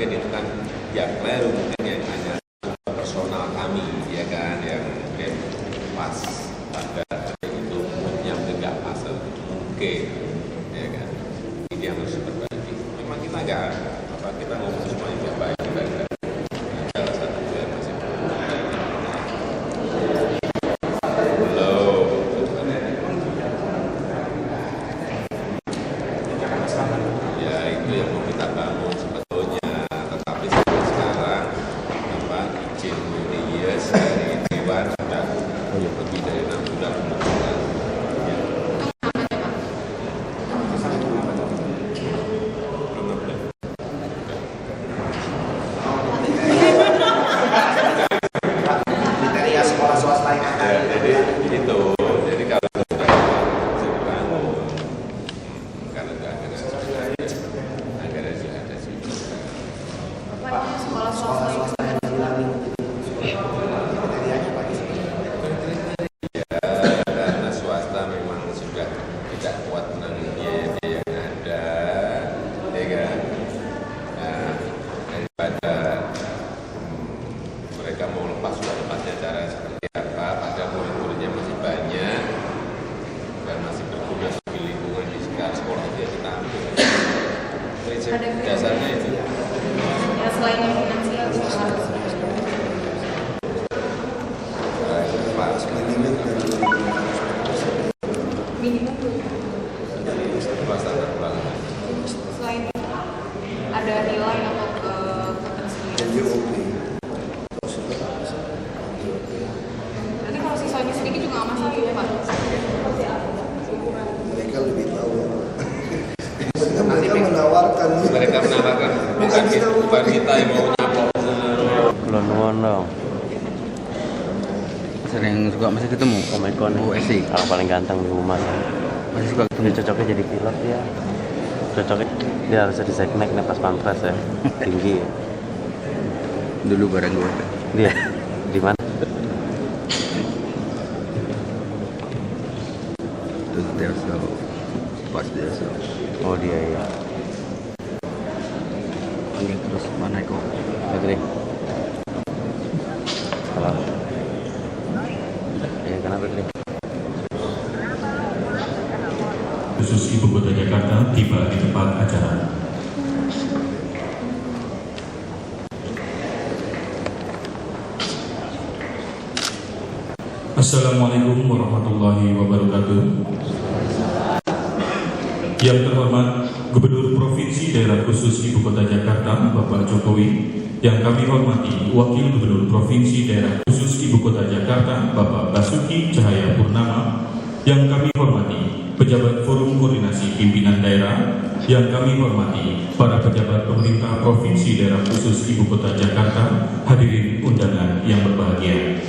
mungkin itu kan yang keliru, mungkin yang hanya personal kami, ya kan, yang mungkin pas pada itu moodnya mungkin nggak pas, mungkin, ya kan, ini yang harus diperbaiki. Memang kita nggak, kita ngomong semuanya nggak baik, salah satu yang masih ya itu yang mau kita bangun sebetulnya, tetapi sampai sekarang izin Unies dari Dewan sudah lebih dari 6 bulan kemudian. Ya. Kriteria sekolah swasta yang ada. Jadi itu, jadi kalau sudah bisa dibangun, kalau nggak ada anggaran sudah ada sih. Sekolah swasta yang hilang kriterianya Pak. Ya, karena swasta memang sudah tidak kuat menanggung biaya yang ada, ya kan. Nah, daripada mereka mau lepas sudah lepasnya cara seperti apa, padahal murid-muridnya masih banyak dan masih berguna bagi lingkungan di sekitar sekolah dia kita ambil. Prinsip dasarnya itu. ya selain yang finansial harus minimum standar pelayanan. selain itu ada nilai atau ketersediaan. Nanti kalau siswanya sedikit juga nggak masalah gitu Pak. Mereka lebih tahu. Mereka menawarkan. Mereka menawarkan, bukan kita yang mau nyapok. Kulon dong. Sering suka masih ketemu Sama Ikon Bu Esi. orang paling ganteng di rumah. Masih suka Dia ketemu. cocoknya jadi pilot ya. Cocoknya dia harus di seknek nih pas pampres ya. Tinggi. Dulu bareng gue. Dia di mana? Terus dia so pas dia so. Oh dia ya. Panggil terus mana kok? Putri. Halo. Ya kenapa Putri? Khusus Ibu Kota Jakarta tiba di tempat acara. Assalamualaikum warahmatullahi wabarakatuh. Yang terhormat Gubernur Provinsi Daerah Khusus Ibu Kota Jakarta Bapak Jokowi, yang kami hormati Wakil Gubernur Provinsi Daerah Khusus Ibu Kota Jakarta Bapak Basuki Cahayapurnama, yang kami hormati pejabat Forum Koordinasi Pimpinan Daerah, yang kami hormati para pejabat pemerintah Provinsi Daerah Khusus Ibu Kota Jakarta, hadirin undangan yang berbahagia.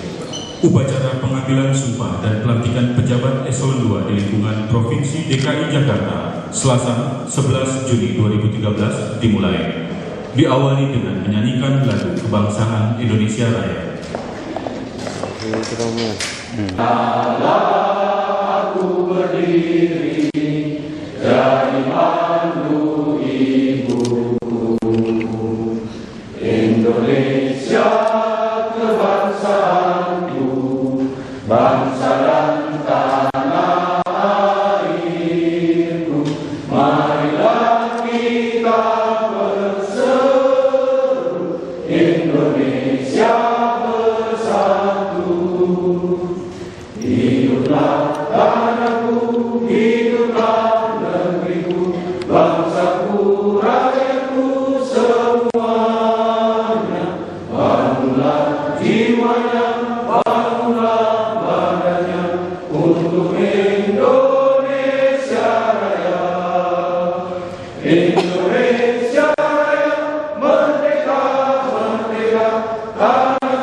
Upacara pengambilan sumpah dan pelantikan pejabat eselon 2 di lingkungan Provinsi DKI Jakarta Selasa 11 Juni 2013 dimulai. Diawali dengan menyanyikan lagu kebangsaan Indonesia Raya. Aku berdiri dari mandu ibuku, Indonesia kebangsaanku, bangsa dan tanah airku. Marilah kita berseru, Indonesia bersatu. Hiduplah tanahku, hiduplah negeriku, bangsaku, rakyatku semuanya. Bangunlah jiwanya, bangunlah badannya untuk Indonesia Raya. Indonesia Raya, merdeka, merdeka, tanah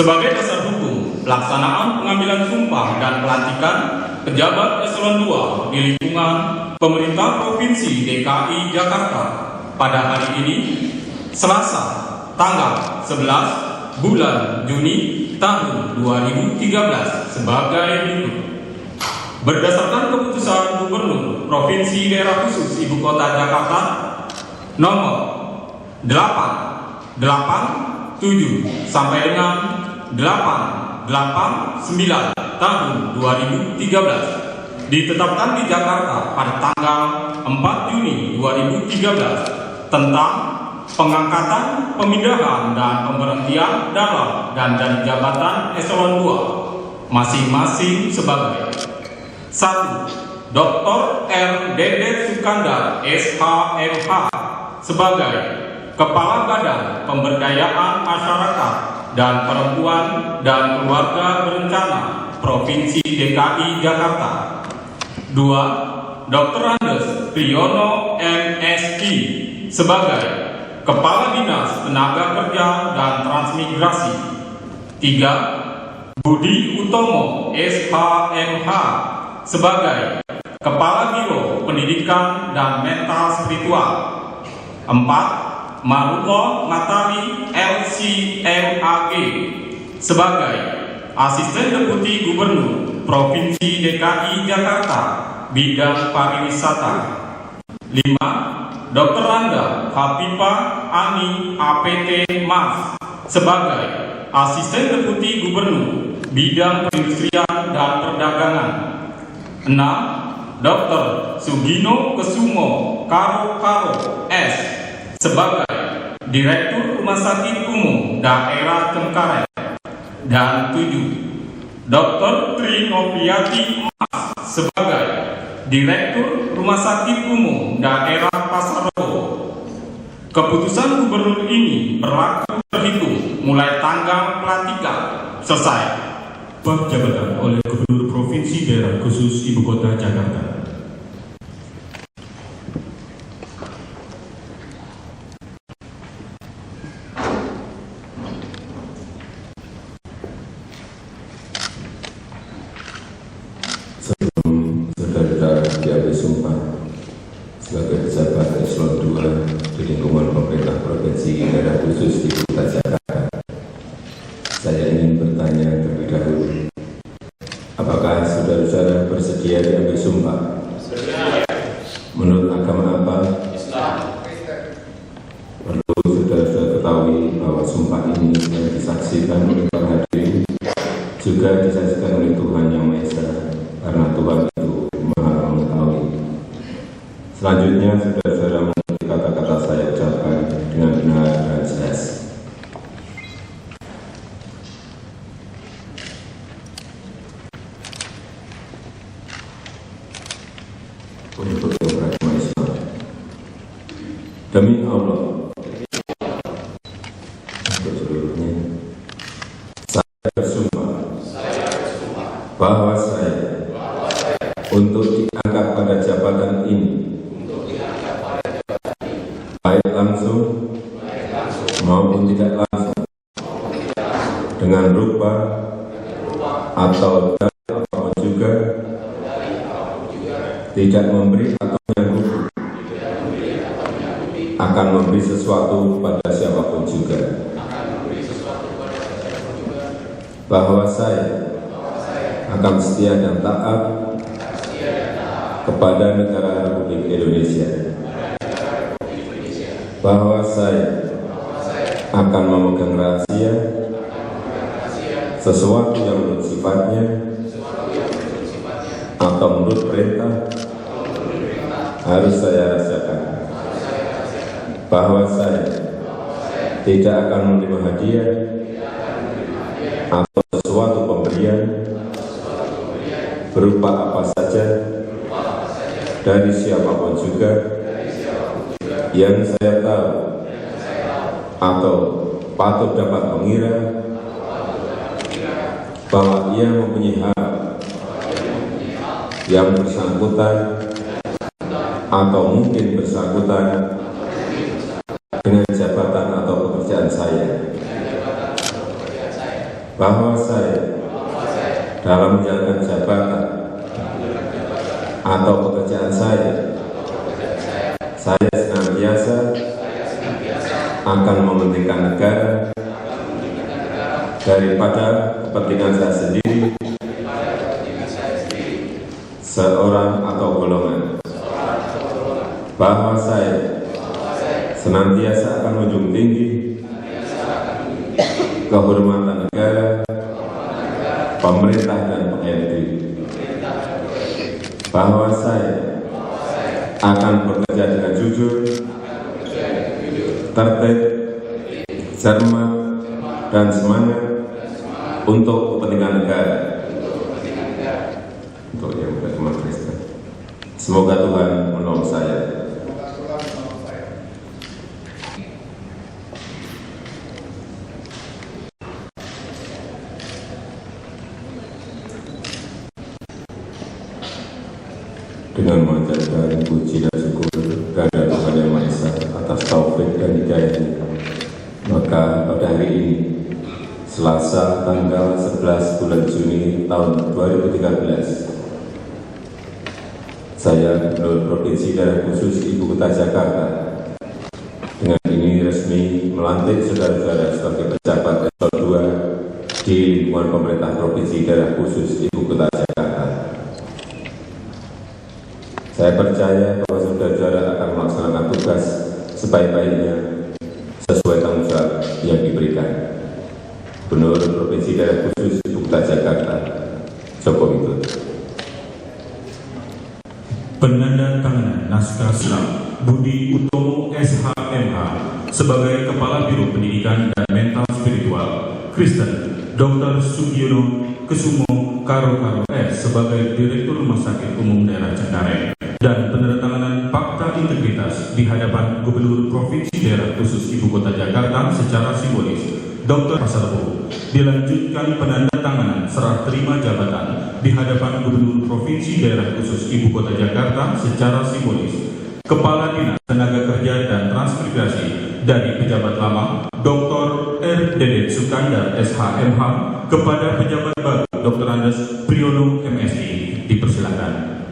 Sebagai dasar hukum, pelaksanaan pengambilan sumpah dan pelantikan pejabat eselon 2 di lingkungan pemerintah Provinsi DKI Jakarta pada hari ini, Selasa, tanggal 11 bulan Juni tahun 2013 sebagai berikut. Berdasarkan keputusan Gubernur Provinsi Daerah Khusus Ibu Kota Jakarta nomor 887 sampai dengan 889 tahun 2013 ditetapkan di Jakarta pada tanggal 4 Juni 2013 tentang pengangkatan, pemindahan, dan pemberhentian dalam dan dari jabatan eselon 2 masing-masing sebagai 1. Dr. R. Dedet Sukandar, SHMH, sebagai Kepala Badan Pemberdayaan Masyarakat dan Perempuan dan Keluarga Berencana Provinsi DKI Jakarta. 2. Dr. Andes Priyono, MSI, sebagai Kepala Dinas Tenaga Kerja dan Transmigrasi. 3. Budi Utomo, SHMH, sebagai Kepala Biro Pendidikan dan Mental Spiritual. 4. Marullah Matali, LCMAG, sebagai Asisten Deputi Gubernur Provinsi DKI Jakarta bidang pariwisata. 5. Dr. Randa Hafifah Ani, APT Mas, sebagai Asisten Deputi Gubernur bidang perindustrian dan perdagangan. 6. Dr. Sugino Kesumo Karo S, sebagai Direktur Rumah Sakit Umum Daerah Cengkareng. Dan 7. Dr. Tri Noviati Mas, sebagai Direktur Rumah Sakit Umum Daerah Pasar Rebo. Keputusan Gubernur ini berlaku terhitung mulai tanggal pelantikan selesai jabatan oleh Gubernur Provinsi Daerah Khusus Ibu Kota Jakarta. Sebelum saudara-saudara diambil sumpah sebagai pejabat eselon 2 di lingkungan pemerintah Provinsi Daerah Khusus Ibu Kota Jakarta, saya ingin bertanya terlebih dahulu, apakah saudara-saudara bersedia diambil sumpah? Menurut agama apa? Perlu saudara-saudara ketahui bahwa sumpah ini yang disaksikan oleh para hadirin juga disaksikan oleh Tuhan Yang Maha Esa, karena Tuhan itu Maha Mengetahui. Selanjutnya, saudara-saudara mengerti kata-kata saya ucapkan dengan benar dan jelas. Untuk beragama Islam, demi Allah, untuk seluruhnya, saya bersumpah bahwa saya untuk diangkat pada jabatan ini, baik langsung maupun tidak langsung, dengan rupa atau apapun juga, tidak memberi atau menyanggupi akan memberi sesuatu pada siapapun juga, bahwa saya akan setia dan taat kepada negara Republik Indonesia, bahwa saya akan memegang rahasia sesuatu yang menurut sifatnya atau menurut perintah harus saya rahasiakan, bahwa saya tidak akan menerima hadiah atau sesuatu pemberian berupa apa saja dari siapapun juga yang saya tahu atau patut dapat mengira bahwa ia mempunyai hak yang bersangkutan atau mungkin bersangkutan dengan jabatan atau pekerjaan saya, bahwa saya dalam menjalankan jabatan atau pekerjaan saya senantiasa akan mementingkan negara daripada kepentingan saya sendiri, seorang atau golongan, bahwa saya senantiasa akan menjunjung tinggi kehormatan negara, pemerintah dan PNRI, bahwa saya akan bekerja dengan jujur, tertib, cermat, dan semangat untuk kepentingan negara, untuk yang beragama Kristen. Semoga Tuhan menolong saya. Dengan mengucapkan puji dan syukur kepada Tuhan Yang Maha Esa atas taufik dan hidayahnya, maka pada hari ini, Selasa tanggal 11 bulan Juni tahun 2013, saya Gubernur Provinsi Daerah Khusus Ibu Kota Jakarta dengan ini resmi melantik saudara-saudara sebagai pejabat eselon 2 di lingkungan pemerintah Provinsi Daerah Khusus Ibu Kota Jakarta. Saya percaya bahwa saudara-saudara akan melaksanakan tugas sebaik-baiknya sesuai tanggung jawab yang diberikan. Gubernur Provinsi Daerah Khusus Ibu Kota Jakarta, Joko Widodo. Penandatanganan naskah silam Budi Utomo SHMH sebagai Kepala Biro Pendidikan dan Mental Spiritual Kristen, Dr. Sugiono Kusumo Karo S sebagai Direktur Rumah Sakit Umum Daerah Cengkareng, dan penandatanganan fakta integritas di hadapan Gubernur Provinsi Daerah Khusus Ibu Kota Jakarta secara simbolis Dr. Pasarbo. Dilanjutkan penandatanganan serah terima jabatan di hadapan Gubernur Provinsi Daerah Khusus Ibu Kota Jakarta secara simbolis Kepala Dinas Tenaga Kerja dan Transmigrasi dari pejabat lama Dr. R. Dedet Sukandar SHMH kepada pejabat baru Dr. Andes Priyono MSI. Dipersilakan.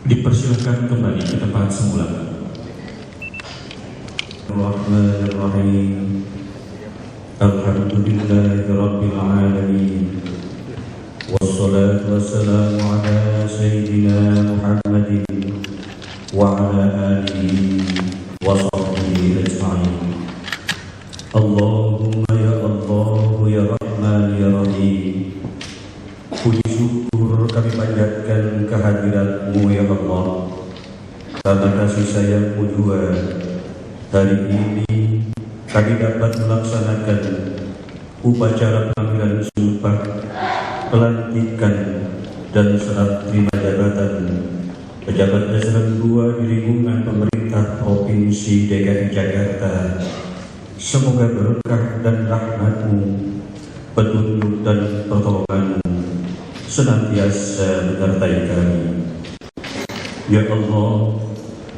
Dipersilakan kembali ke tempat semula. Bismillahirrahmanirrahim. Alhamdulillahirabbil alamin. Wassalatu wassalamu ala sayyidina Muhammadin wa ala alihi wa sahbihi ajma'in. Allahumma ya Allah ya Rahman ya Rahim. Puji syukur kami panjatkan kehadirat-Mu ya Allah, karena kasih sayang-Mu jua hari ini kami dapat melaksanakan upacara panggilan sumpah, pelantikan dan serah terima jabatan pejabat eselon 2 di lingkungan pemerintah Provinsi DKI Jakarta. Semoga berkah dan rahmat-Mu, petunjuk dan pertolongan-Mu senantiasa menyertai kami. Ya Allah,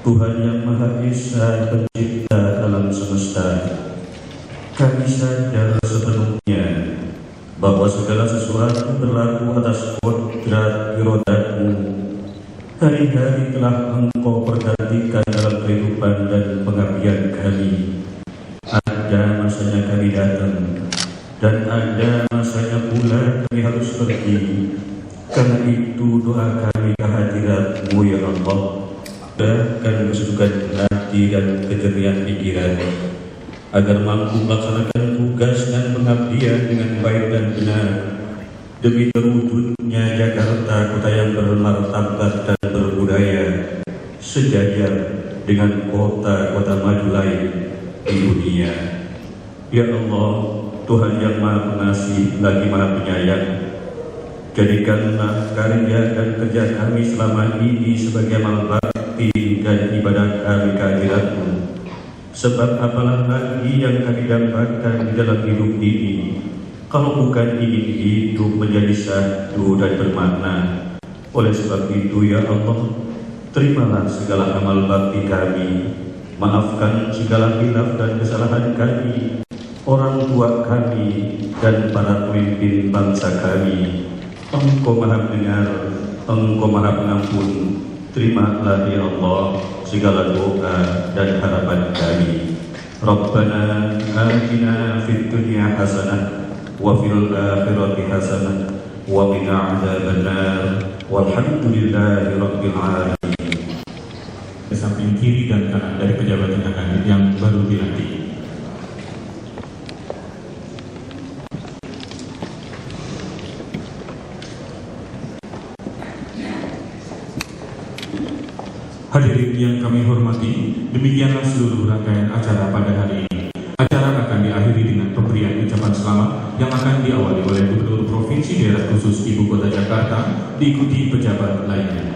Tuhan yang Maha Esa, Pencipta alam semesta, kami sadar sepenuhnya bahwa segala sesuatu berlaku atas kodrat kodrat irodatmu. Hari-hari telah Engkau pergantikan dalam kehidupan dan pengabdian kami. Ada masanya kami datang, dan ada masanya pula kami harus pergi. Karena itu doa kami kehadirat-Mu ya Allah. Dan kesukaan hati dan kejernihan pikiran, agar mampu melaksanakan tugas dan pengabdian dengan baik dan benar, demi terwujudnya Jakarta, kota yang bermartabat dan berbudaya, sejajar dengan kota-kota maju lain di dunia. Ya Allah, Tuhan yang Maha Pengasih lagi Maha Penyayang, jadikanlah karya dan kerja kami selama ini sebagai amal bakti dan ibadah kami kehadirat-Mu. Sebab apalah lagi yang kami dapatkan di dalam hidup ini, kalau bukan ingin hidup menjadi satu dan bermakna. Oleh sebab itu ya Allah, terimalah segala amal bakti kami, maafkan segala hilaf dan kesalahan kami, orang tua kami, dan para pemimpin bangsa kami. Engkau Maha Mendengar, Engkau Maha Pengampun. Terimalah ya Allah segala doa dan harapan kami. Rabbana atina fid dunya hasanah wa fil akhirati hasanah wa qina adzabannar walhamdulillahi rabbil alamin. Di samping kiri dan kanan dari pejabat yang baru dilantik. Hadirin yang kami hormati, demikianlah seluruh rangkaian acara pada hari ini. Acara akan diakhiri dengan pemberian ucapan selamat yang akan diawali oleh Gubernur Provinsi Daerah Khusus Ibu Kota Jakarta, diikuti pejabat lainnya.